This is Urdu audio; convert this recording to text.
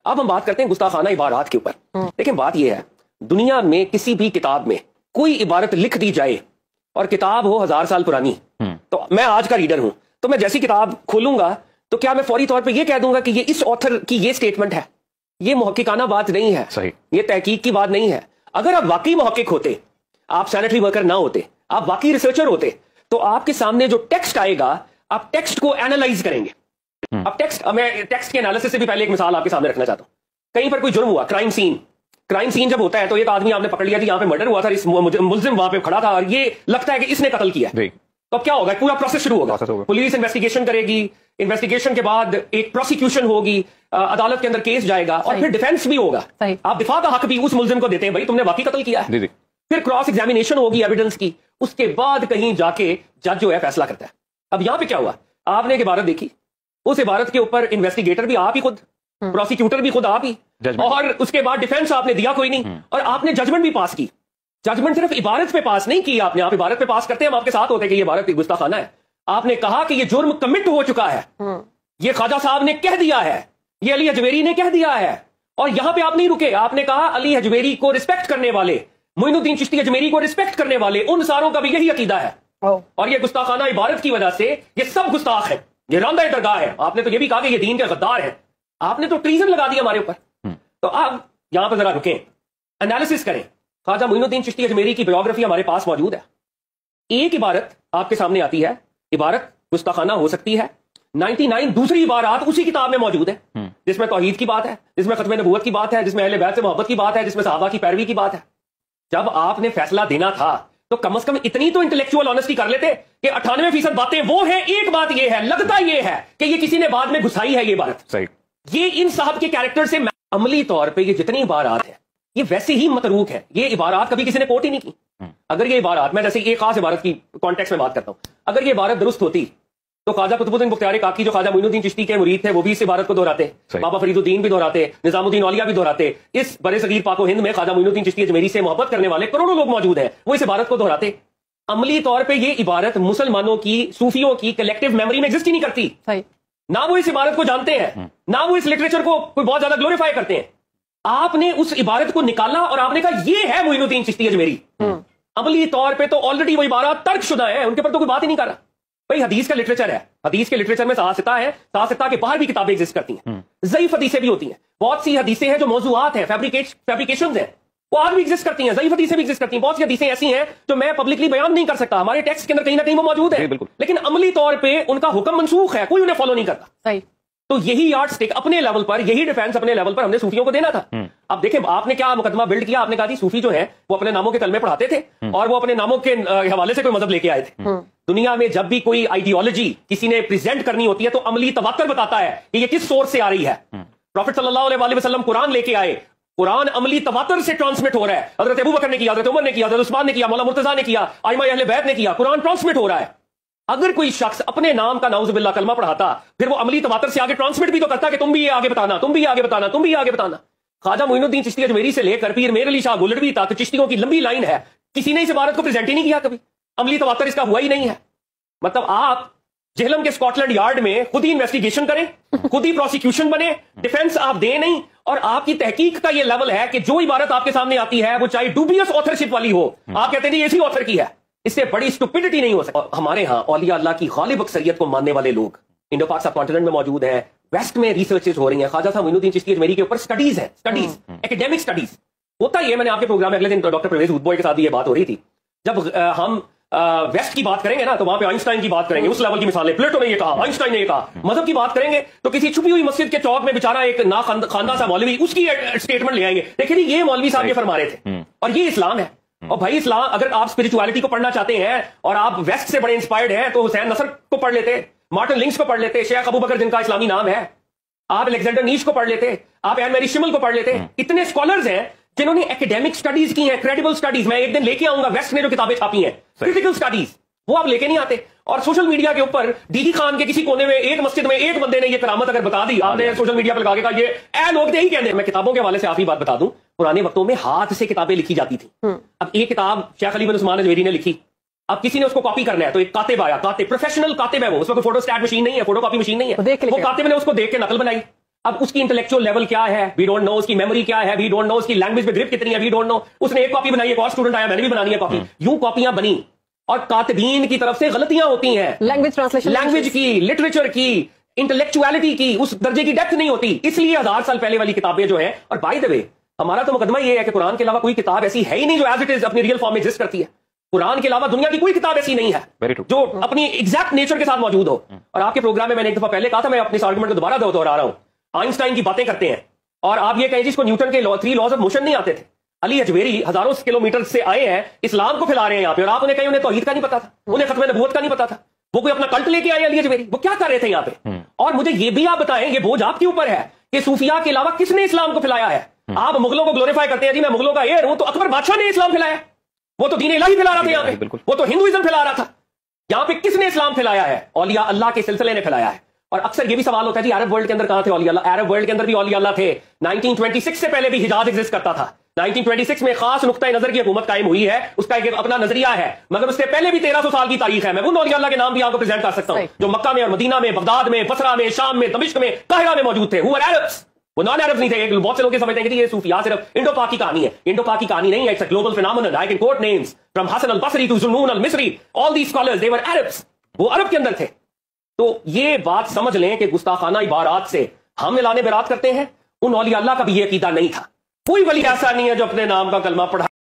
اب ہم بات کرتے ہیں گستاخانہ عبارات کے اوپر. دیکھیں بات یہ ہے, دنیا میں کسی بھی کتاب میں کوئی عبارت لکھ دی جائے اور کتاب ہو 1000 سال پرانی, تو میں آج کا ریڈر ہوں, تو میں جیسی کتاب کھولوں گا تو کیا میں فوری طور پہ یہ کہہ دوں گا کہ یہ اس آتھر کی یہ سٹیٹمنٹ ہے؟ یہ محققانہ بات نہیں ہے, یہ تحقیق کی بات نہیں ہے. اگر آپ واقعی محقق ہوتے, آپ سینیٹری ورکر نہ ہوتے, آپ واقعی ریسرچر ہوتے, تو آپ کے سامنے جو ٹیکسٹ آئے گا آپ ٹیکسٹ کو اینالائز کریں گے. اب ٹیکسٹ, میں ٹیکسٹ کے انالیسس سے بھی پہلے ایک مثال آپ کے سامنے رکھنا چاہتا ہوں. کہیں پر کوئی جرم ہوا, کرائم سین جب ہوتا ہے تو ایک آدمی آپ نے پکڑ لیا کہ یہاں پہ مرڈر ہوا تھا, اس ملزم وہاں پہ کھڑا تھا اور یہ لگتا ہے کہ اس نے قتل کیا, تو اب کیا ہوگا؟ پورا پروسیس شروع ہوگا. پولیس انویسٹیگیشن کرے گی, انویسٹیگیشن کے بعد ایک پروسیکیوشن ہوگی, عدالت کے اندر کیس جائے گا, اور پھر ڈیفینس بھی ہوگا. آپ دفاع کا حق بھی اس ملزم کو دیتے ہیں, بھائی تم نے واقعی قتل کیا ہے. پھر کراس ایگزامینیشن ہوگی ایویڈنس کی, اس کے بعد کہیں جا کے جج جو ہے فیصلہ کرتا ہے. اب یہاں پہ کیا ہوا؟ آپ نے ایک عبارت دیکھی, اس عبارت کے اوپر انویسٹیگیٹر بھی آپ ہی خود, پروسیکیوٹر بھی خود آپ ہی, اور اس کے بعد ڈیفینس آپ نے دیا کوئی نہیں, اور آپ نے ججمنٹ بھی پاس کی. ججمنٹ صرف عبارت پہ پاس نہیں کی آپ نے, آپ عبارت پہ پاس کرتے ہیں, ہم آپ کے ساتھ ہوتے کہ یہ عبارت گستاخانہ ہے. آپ نے کہا کہ یہ جرم کمٹ ہو چکا ہے, یہ خواجہ صاحب نے کہہ دیا ہے, یہ علی حجویری نے کہہ دیا ہے. اور یہاں پہ آپ نہیں رکے, آپ نے کہا علی حجویری کو رسپیکٹ کرنے والے, معین الدین چشتی اجمیری کو رسپیکٹ کرنے والے ان ساروں کا بھی یہی عقیدہ ہے, اور یہ گستاخانہ عبارت کی وجہ سے یہ سب گستاخ ہے, یہ راندہ درگاہ ہے. آپ نے تو یہ بھی کہا کہ یہ دین کے غدار ہیں, آپ نے تو ٹریزن لگا دیا ہمارے اوپر. تو آپ یہاں پہ ذرا رکیں, انالیسس کریں. خواجہ معین الدین چشتی اجمیری کی بایوگرافی ہمارے پاس موجود ہے. ایک عبارت آپ کے سامنے آتی ہے, عبارت گستاخانہ ہو سکتی ہے, 99 دوسری عبارات اسی کتاب میں موجود ہے, جس میں توحید کی بات ہے, جس میں ختم نبوت کی بات ہے, جس میں اہل بیت سے محبت کی بات ہے, جس میں صحابہ کی پیروی کی بات ہے. جب آپ نے فیصلہ دینا تھا تو کم از کم اتنی تو انٹلیکچوئل آنیسٹی کر لیتے کہ 98% باتیں وہ ہیں, ایک بات یہ ہے, لگتا یہ ہے کہ یہ کسی نے بعد میں گھسائی ہے یہ عبارت. یہ ان صاحب کے کیریکٹر سے عملی طور پہ یہ جتنی عبارات ہیں یہ ویسے ہی متروک ہے. یہ عبارات کبھی کسی نے کوٹ ہی نہیں کی. اگر یہ عبارات, میں جیسے ایک خاص عبارت کی کانٹیکس میں بات کرتا ہوں, اگر یہ عبارت درست ہوتی تو خواجہ قطب الدین بختیار کاکی جو خواجہ معین الدین چشتی کے مرید تھے وہ بھی اس عبارت کو دہراتے, بابا فرید الدین بھی دہراتے, نظام الدین اولیاء بھی دہراتے. اس برے صغیر پاک و ہند میں خواجہ معین الدین چشتی اجمیری سے محبت کرنے والے کروڑوں لوگ موجود ہیں, وہ اس عبارت کو دہراتے. عملی طور پہ یہ عبارت مسلمانوں کی, صوفیوں کی کلیکٹیو میموری میں ایگزسٹ ہی نہیں کرتی. نہ وہ اس عبارت کو جانتے ہیں, نہ وہ اس لٹریچر کو کوئی بہت زیادہ گلوریفائی کرتے ہیں. آپ نے اس عبارت کو نکالا اور آپ نے کہا یہ ہے معین الدین چشتی اجمیری. عملی طور پہ تو آلریڈی وہ عبارات ترک شدہ ہیں, ان کے پر تو کوئی بات ہی نہیں کر رہا. بھائی حدیث کا لٹریچر ہے, حدیث کے لٹریچر میں ساستہ ہے, ساستہ کے باہر بھی کتابیں ایگزسٹ کرتی ہیں, ضعیف حدیثیں بھی ہوتی ہیں, بہت سی حدیثیں ہیں جو موضوعات ہیں, فیبریکیشنز ہیں, وہ آج بھی ایگزسٹ کرتی ہیں, ضعیف حدیثیں بھی ایگزسٹ کرتی ہیں. بہت سی حدیثیں ایسی ہیں جو میں پبلکلی بیان نہیں کر سکتا, ہمارے ٹیکسٹ کے اندر کہیں نہ کہیں وہ موجود ہے, لیکن عملی طور پہ ان کا حکم منسوخ ہے, کوئی انہیں فالو نہیں کرتا. تو یہی یارڈ سٹک اپنے لیول پر, یہی ڈیفینس اپنے لیول پر ہم نے صوفیوں کو دینا تھا. اب دیکھیں آپ نے کیا مقدمہ بلڈ کیا, آپ نے کہا جی صوفی جو ہیں وہ اپنے ناموں کے کلمے پڑھاتے تھے اور وہ اپنے ناموں کے حوالے سے کوئی مذہب لے کے آئے تھے. دنیا میں جب بھی کوئی آئیڈیالوجی کسی نے پریزنٹ کرنی ہوتی ہے تو عملی تواتر بتاتا ہے کہ یہ کس سورس سے آ رہی ہے. پروفیٹ صلی اللہ علیہ وسلم قرآن لے کے آئے, قرآن عملی تواتر سے ٹرانسمٹ ہو رہا ہے. حضرت ابو بکر نے کیا, حضرت عمر نے کیا, حضرت عثمان نے کیا, مولا مرتضیٰ نے کیا, ائمہ اہل بیت نے کیا, قرآن ٹرانسمٹ ہو رہا ہے. اگر کوئی شخص اپنے نام کا نعوذ باللہ کلمہ پڑھاتا پھر وہ عملی تواتر سے آگے ٹرانسمٹ بھی تو کرتا کہ تم بھی یہ آگے بتانا, تم بھی یہ آگے بتانا, تم بھی یہ آگے بتانا. خواجہ معین الدین چشتی اجمیری سے لے کر پیر میر علی شاہ گولڑوی تک چشتیوں کی لمبی لائن ہے, کسی نے اس عبارت کو پریزنٹ ہی نہیں کیا کبھی, عملی تواتر اس کا ہوا ہی نہیں ہے. مطلب آپ جہلم کے اسکاٹ لینڈ یارڈ میں خود ہی انویسٹیگیشن کریں, خود ہی پروسیکیوشن بنے, ڈیفینس آپ دیں نہیں, اور آپ کی تحقیق کا یہ لیول ہے کہ جو عبارت آپ کے سامنے آتی ہے وہ چاہے ڈوبیس آتھرشپ والی ہو, آپ کہتے ہیں اسی آتھر کی ہے. اس سے بڑی اسٹوپڈیٹی نہیں ہو سکتی. ہمارے ہاں اولیاء اللہ کی غالب اکثریت کو ماننے والے لوگ انڈو پاک سب کانٹیننٹ میں موجود ہیں, ویسٹ میں ریسرچز ہو رہی ہیں. خواجہ صاحب معین الدین چشتی اجمیری کے اوپر سٹڈیز ہیں, سٹڈیز, ایکیڈیمک سٹڈیز. ہوتا یہ, میں نے آپ کے پروگرام میں اگلے دن ڈاکٹر پرویز ادبوئے کے ساتھ یہ بات ہو رہی تھی, جب ہم ویسٹ کی بات کریں گے نا تو وہاں پہ آئنسٹائن کی بات کریں گے, اس لیول کی مثالیں, پلیٹو نے یہ کہا, آئنسٹائن نے یہ کہا. مذہب کی بات کریں گے تو کسی چھپی ہوئی مسجد کے چوک میں بیچارہ ایک خواندہ سا مولوی, اس کی اسٹیٹمنٹ لے آئیں گے, دیکھیں یہ مولوی صاحب یہ فرما رہے تھے اور یہ اسلام ہے. اور بھائی اسلام, اگر آپ اسپرچولیٹی کو پڑھنا چاہتے ہیں اور آپ ویسٹ سے بڑے انسپائرڈ ہیں تو حسین نصر کو پڑھ لیتے, مارٹن لنکس کو پڑھ لیتے, شیخ ابو بکر جن کا اسلامی نام ہے, آپ الیگزینڈر نیش کو پڑھ لیتے, آپ این میری شمل کو پڑھ لیتے. اتنے اسکالرز ہیں جنہوں نے ایکیڈیمک سٹڈیز کی ہیں, کریڈیبل سٹڈیز. میں ایک دن لے کے آؤں گا, ویسٹ نے جو کتابیں چھاپی ہیں کریٹیکل سٹڈیز, وہ آپ لے کے نہیں آتے. اور سوشل میڈیا کے اوپر ڈی خان کے کسی کونے میں ایک مسجد میں ایک بندے نے یہ کرامت اگر بتا دی, آپ نے سوشل میڈیا پر لگا کے کہا یہ اے لوگ یہی کہتے ہیں. میں کتابوں کے حوالے سے آپ ہی بات بتا دوں, پرانے وقتوں میں ہاتھ سے کتابیں لکھی جاتی تھیں. اب ایک کتاب شیخ علی بن عثمان اجمیری نے لکھی, اب کسی نے اس کو کاپی کرنا ہے تو ایک کاتب آیا, کاتب پروفیشنل کاتب ہے, وہ اس میں کوئی فوٹو اسٹیٹ مشین نہیں ہے, فوٹو کاپی مشین نہیں ہے, وہ کاتب نے اس کو دیکھ کے نقل بنائی. اب اس کی انٹلیکچوئل لیول کیا ہے وی ڈونٹ نو, اس کی میموری کیا ہے وی ڈونٹ نو, اس کی لینگویج میں گرپ کتنی ہے وی ڈونٹ نو. اس نے ایک کاپی بنائی, ایک اور اسٹوڈنٹ آیا میں نے بھی بنانی ہے کاپی. یوں کاپیاں بنی اور کاتبین کی طرف سے غلطیاں ہوتی ہیں, لینگویج ٹرانسلیشن, لینگویج کی, لٹریچر کی, انٹلیکچوالٹی کی, اس درجے کی ڈیپتھ نہیں ہوتی. اس لیے 1000 سال پہلے والی کتابیں جو ہیں, اور بائی دا وے ہمارا تو مقدمہ یہ ہے کہ قرآن کے علاوہ کوئی کتاب ایسی ہے ہی نہیں جو ایز اٹ از اپنی ریئل فارم میں ایگزسٹ کرتی ہے. قرآن کے علاوہ دنیا کی کوئی کتاب ایسی نہیں ہے جو اپنی ایگزیکٹ نیچر کے ساتھ موجود ہو. اور آپ کے پروگرام میں نے ایک دفعہ پہلے کہا تھا, میں اپنے آرگومنٹ کو دوبارہ دوہرا رہا ہوں, آئنسٹائن کی باتیں کرتے ہیں اور آپ یہ کہیں جس کو نیوٹن کے 3 لاز آف موشن نہیں آتے تھے. علی اجویری ہزاروں کلومیٹر سے آئے ہیں, اسلام کو پھیلا رہے ہیں یہاں پہ, اور آپ انہیں کہیں انہیں توحید کا نہیں پتا تھا, انہیں ختم نبوت کا نہیں پتا تھا. وہ کوئی اپنا کلٹ لے کے آئے علی اجویری, وہ کیا کر رہے تھے یہاں پہ؟ اور مجھے یہ بھی آپ بتائیں, یہ بوجھ آپ کے اوپر ہے کہ صوفیاء کے علاوہ کس نے اسلام کو پھیلایا ہے؟ آپ مغلوں کو گلوریفائی کرتے ہیں, جی میں مغلوں کا ایئر ہوں, تو اکبر بادشاہ نے اسلام پھیلایا, وہ تو دین الہی پھیلا رہا تھا یہاں پہ, وہ تو ہندوازم پھیلا رہا تھا. یہاں پہ کس نے اسلام پھیلایا ہے؟ اولیاء اللہ کے سلسلے نے پھیلایا ہے. اور اکثر یہ بھی سوال ہوتا ہے جی عرب ورلڈ کے اندر کہاں تھے اولیاء اللہ؟ عرب ورلڈ کے اندر بھی اولیاء اللہ تھے. 1926 سے پہلے بھی حجاز ایگزسٹ کرتا تھا. 1926 میں خاص نقطۂ نظر کی حکومت قائم ہوئی ہے, اس کا ایک اپنا نظریہ ہے, مگر اس سے پہلے بھی 1300 سال کی تاریخ ہے. میں ان اولیاء اللہ کے نام بھی آپ کو پریزنٹ کر سکتا ہوں جو مکہ میں اور مدینہ میں, بغداد میں, بصرہ میں, شام میں, دمشق میں, قاہرہ میں موجود تھے. وہ عربس, وہ نان عربs نہیں تھے. بہت سے لوگ یہ سمجھتے ہیں کہ یہ صوفیاء صرف انڈو پاک کی کہانی ہے. انڈو پاک کی کہانی نہیں ہے, it's a global phenomenon. I can quote names from Hasan al Basri to Dhunnun al Misri, all these scholars they were Arabs. وہ عرب کے اندر تھے. تو یہ بات سمجھ لیں کہ گستاخانہ عبارات سے ہم اعلان برات کرتے ہیں. ان اولیاء اللہ کا بھی یہ عقیدہ نہیں تھا. کوئی ولی ایسا نہیں ہے جو اپنے نام کا کلمہ پڑھا